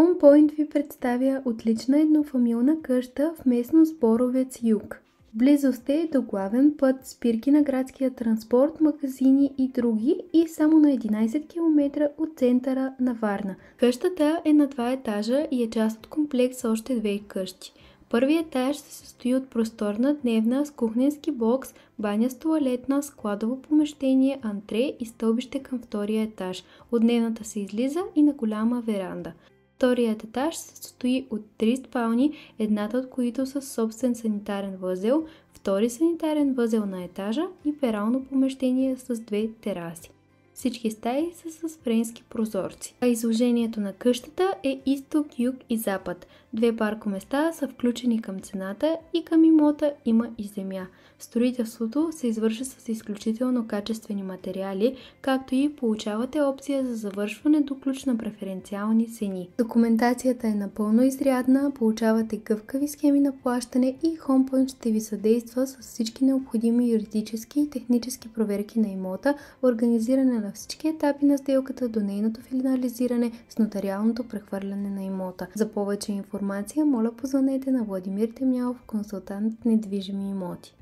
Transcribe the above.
HomePoint ви представя отлична еднофамилна къща в местност Боровец юг. Близо сте до главен път, спирки на градския транспорт, магазини и други и само на 11 км от центъра на Варна. Къщата е на 2 етажа и е част от комплекс още 2 къщи. Първият етаж се състои от просторна дневна с кухненски бокс, баня с тоалетна, складово помещение, антре и стълбище към втория етаж. От дневната се излиза и на голяма веранда. Вторият етаж се състои от 3 спални, едната от които с собствен санитарен възел, втори санитарен възел на етажа и перално помещение с 2 тераси. Всички стаи са с френски прозорци. А изложението на къщата е изток, юг и запад. 2 паркоместа са включени към цената и към имота има и земя. Строителството се извършва с изключително качествени материали, както и получавате опция за завършване до ключ на преференциални цени. Документацията е напълно изрядна, получавате гъвкави схеми на плащане и HomePoint ще ви съдейства с всички необходими юридически и технически проверки на имота, организиране на всички етапи на сделката до нейното финализиране с нотариалното прехвърляне на имота. За повече информация, моля позвънете на Владимир Темялов, консултант недвижими имоти.